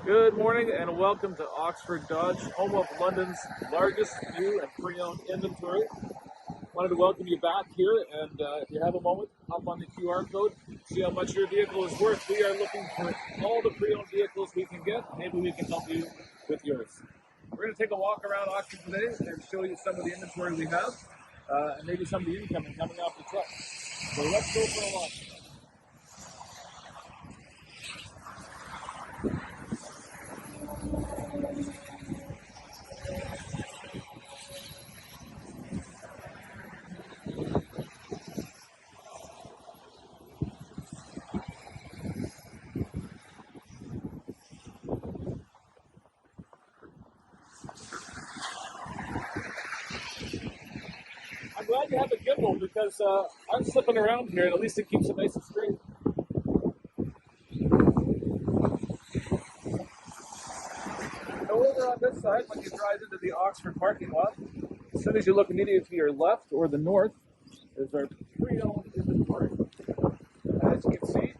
Good morning and welcome to Oxford Dodge, home of London's largest new and pre-owned inventory. Wanted to welcome you back here, and if you have a moment, hop on the QR code, see how much your vehicle is worth. We are looking for all the pre-owned vehicles we can get. Maybe we can help you with yours. We're going to take a walk around Oxford today and show you some of the inventory we have, and maybe some of the incoming coming off the truck. So let's go for a walk. I'm glad you have a gimbal because I'm slipping around here and at least it keeps it nice and straight. Now over on this side, when you drive into the Oxford parking lot, as soon as you look immediately to your left or the north, is our pre-owned inventory. As you can see,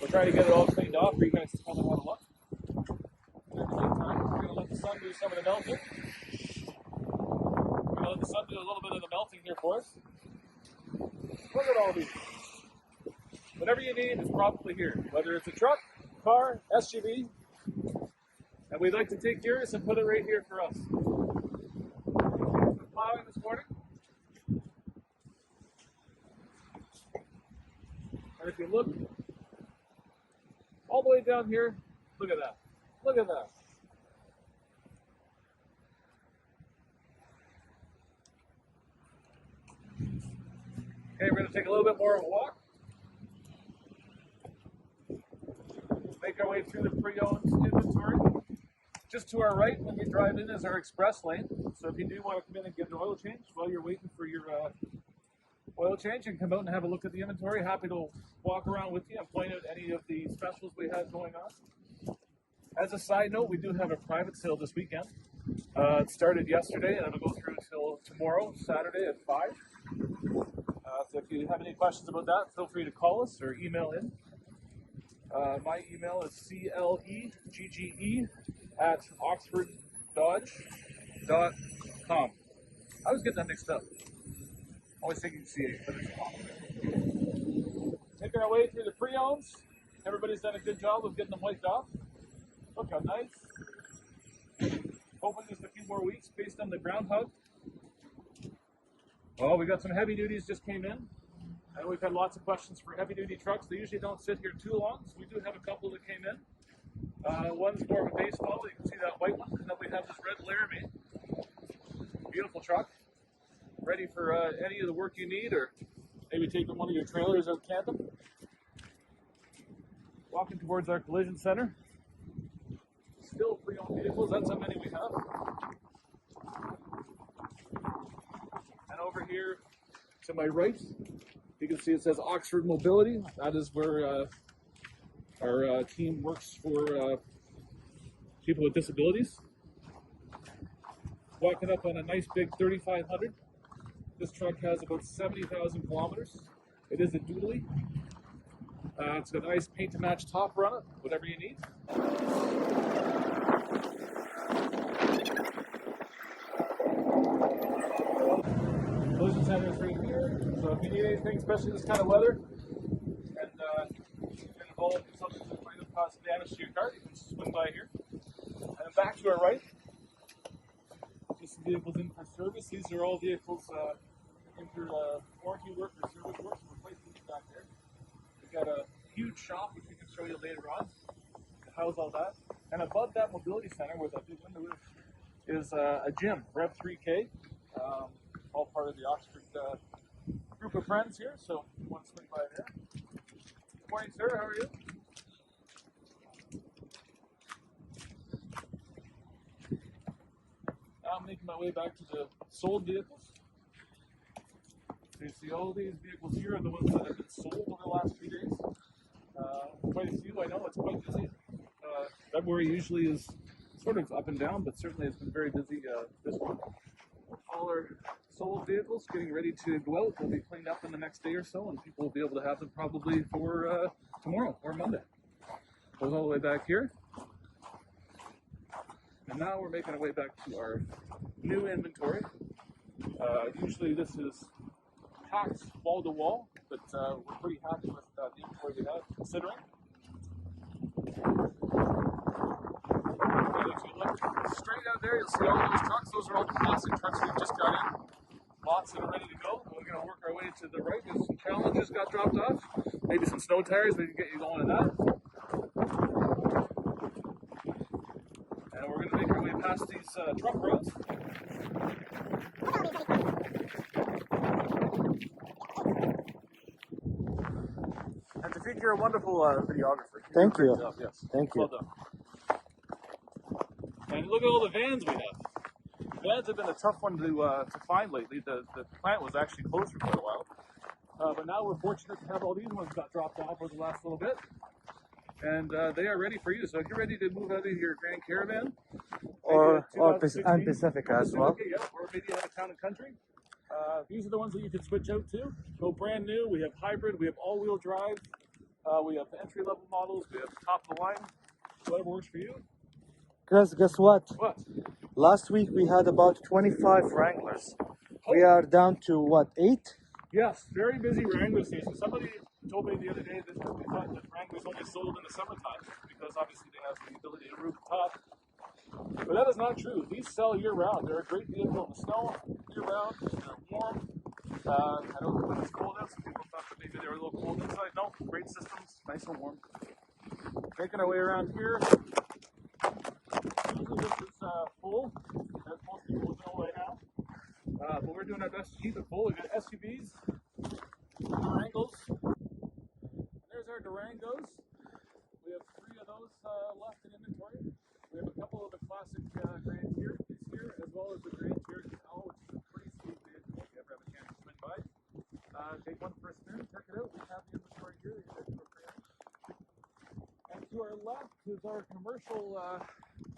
we're trying to get it all cleaned off for you guys to come and have a look. In the meantime, we're going to let the sun do some of the melting. We're going to let the sun do a little bit of the melting here for us. Look at all these. Whatever you need is probably here, whether it's a truck, car, SUV, and we'd like to take yours and put it right here for us. Plowing this morning. And if you look all the way down here, look at that. Look at that. Okay, we're going to take a little bit more of a walk. Make our way through the pre-owned inventory. Just to our right, when you drive in, is our express lane. So if you do want to come in and get an oil change while you're waiting for your oil change, you can come out and have a look at the inventory. Happy to walk around with you and point out any of the specials we have going on. As a side note, we do have a private sale this weekend. It started yesterday and it'll go through until tomorrow, Saturday at 5. So if you have any questions about that, feel free to call us or email in. My email is clegge@oxforddodge.com. I was getting that mixed up. Always thinking CA, but it's com. Making our way through the pre-owns. Everybody's done a good job of getting them wiped off. Look how nice. Hoping just a few more weeks based on the ground hug. Oh, we got some heavy duties just came in. And we've had lots of questions for heavy duty trucks. They usually don't sit here too long, so we do have a couple that came in. One's more of a base model. You can see that white one. And then we have this red Laramie. Beautiful truck. Ready for any of the work you need, or maybe taking one of your trailers out camping. Walking towards our collision center. Still pre-owned vehicles. That's how many we have. And over here to my right, you can see it says Oxford Mobility. That is where our team works for people with disabilities. Walking up on a nice big 3500. This truck has about 70,000 kilometers. It is a dually. It's got a nice paint to match top on it, whatever you need. Collision center is right here, so if you need anything, especially this kind of weather, and get involved in something that might have caused damage to your car, you can swing by here. And back to our right, just vehicles in for service. These are all vehicles in for warranty work or service work, so replacements back there. We've got a huge shop, which we can show you later on, to house all that. And above that mobility center, where that big window is a gym, Rev 3K. All part of the Oxford group of friends here, so you want to swing by there. Good morning, sir. How are you? Now I'm making my way back to the sold vehicles. So you see all these vehicles here are the ones that have been sold over the last few days. Quite a few. I know it's quite busy. February usually is sort of up and down, but certainly it's been very busy this month. All our sold vehicles getting ready to go out. They'll be cleaned up in the next day or so, and people will be able to have them probably for tomorrow or Monday. Goes all the way back here. And now we're making our way back to our new inventory. Usually this is packed wall to wall, but we're pretty happy with the inventory we have, considering. And if you look straight out there, you'll see all those trucks. Those are all the classic trucks we've just got in. Lots that are ready to go. We're going to work our way to the right. There's some challenges got dropped off. Maybe some snow tires. We can get you going in that. And we're going to make our way past these truck roads. And Tafik, you're a wonderful videographer. Thank you. Job, yes. Thank you. Well done. And look at all the vans we have. Vans have been a tough one to find lately. The plant was actually closed for quite a while. But now we're fortunate to have all these ones got dropped off over the last little bit. And they are ready for you. So if you're ready to move out of your Grand Caravan, or Pacifica as well. Yeah, or maybe out of town and country. These are the ones that you can switch out to. Go brand new. We have hybrid. We have all-wheel drive. We have the entry-level models. We have top of the line. Whatever works for you. Chris, guess what? What? Last week we had about 25 Wranglers. We are down to what, 8? Yes, very busy Wrangler season. Somebody told me the other day that they thought that Wranglers only sold in the summertime because obviously they have the ability to roof top. But that is not true. These sell year-round. They're a great vehicle in the snow, year-round. They're warm. I know when it's cold out, some people thought that maybe they were a little cold inside. No, great systems, nice and warm. Making our way around here. Usually this is full, as most people know right now. But we're doing our best to keep it full. We've got SUVs, Durangos. And there's our Durangos. We have 3 of those left in inventory. We have a couple of the classic Grand Cherokees here, as well as the Grand Cherokee L, which is a pretty sweet vehicle if you ever have a chance to swing by. Take one for a spin, check it out. We have the inventory here. And to our left is our commercial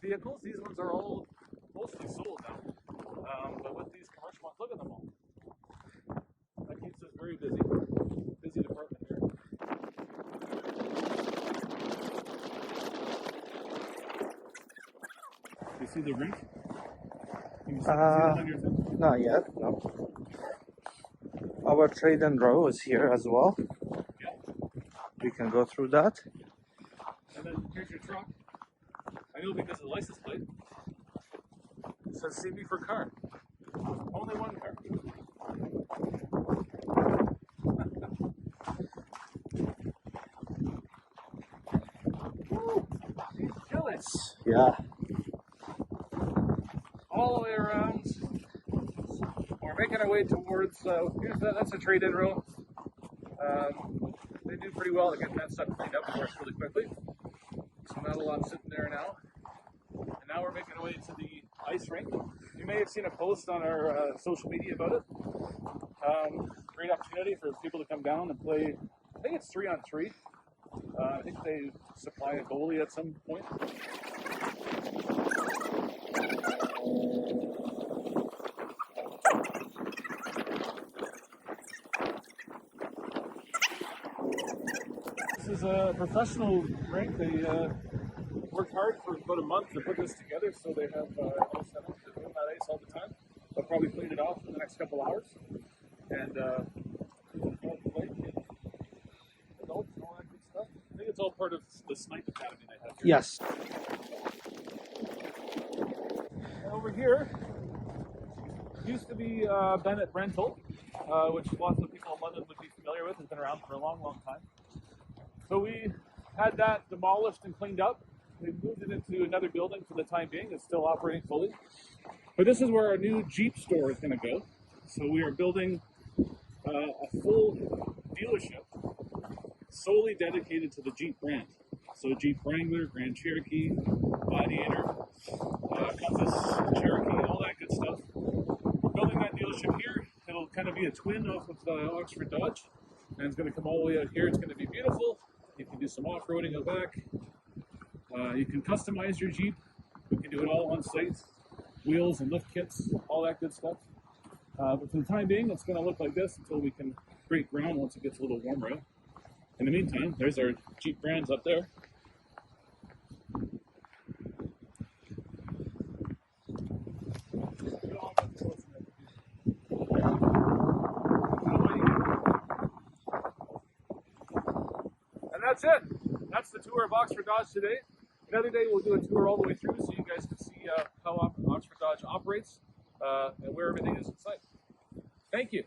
vehicles. These ones are all mostly sold now. But with these commercial ones, look at them all. That keeps us very busy. Busy department here. You see the rink? Can you see that on your thing? Not yet, no. Our trade and row is here as well. Yeah. We can go through that. And then here's your truck. I know because of the license plate. It says CB for car. Only one car. Woo! He's chilling. Yeah. All the way around. We're making our way towards, that's a trade-in row. They do pretty well at getting that stuff cleaned up for us really quickly. So not a lot sitting there now. And now we're making our way to the ice rink. You may have seen a post on our social media about it. Great opportunity for people to come down and play. I think it's 3-on-3. I think they supply a goalie at some point. This is a professional rink. They worked hard for about a month to put this together, so they have ice set up. They're doing that ice all the time. They'll probably clean it off in the next couple hours. And adults and all that good stuff. I think it's all part of the Snipe Academy they have here. Yes. And over here used to be Bennett Rental, which lots of people in London would be familiar with. It's been around for a long, long time. So we had that demolished and cleaned up. We moved it into another building for the time being. It's still operating fully. But this is where our new Jeep store is going to go. So we are building a full dealership solely dedicated to the Jeep brand. So Jeep Wrangler, Grand Cherokee, Gladiator, Compass, Cherokee, all that good stuff. We're building that dealership here. It'll kind of be a twin off of Oxford Dodge. And it's going to come all the way out here. It's going to be beautiful. You can do some off-roading out back. You can customize your Jeep. We can do it all on site. Wheels and lift kits, all that good stuff. But for the time being, it's going to look like this until we can break ground once it gets a little warmer out. In the meantime, there's our Jeep brands up there. that's it. That's the tour of Oxford Dodge today. Another day we'll do a tour all the way through so you guys can see how Oxford Dodge operates and where everything is inside. Thank you.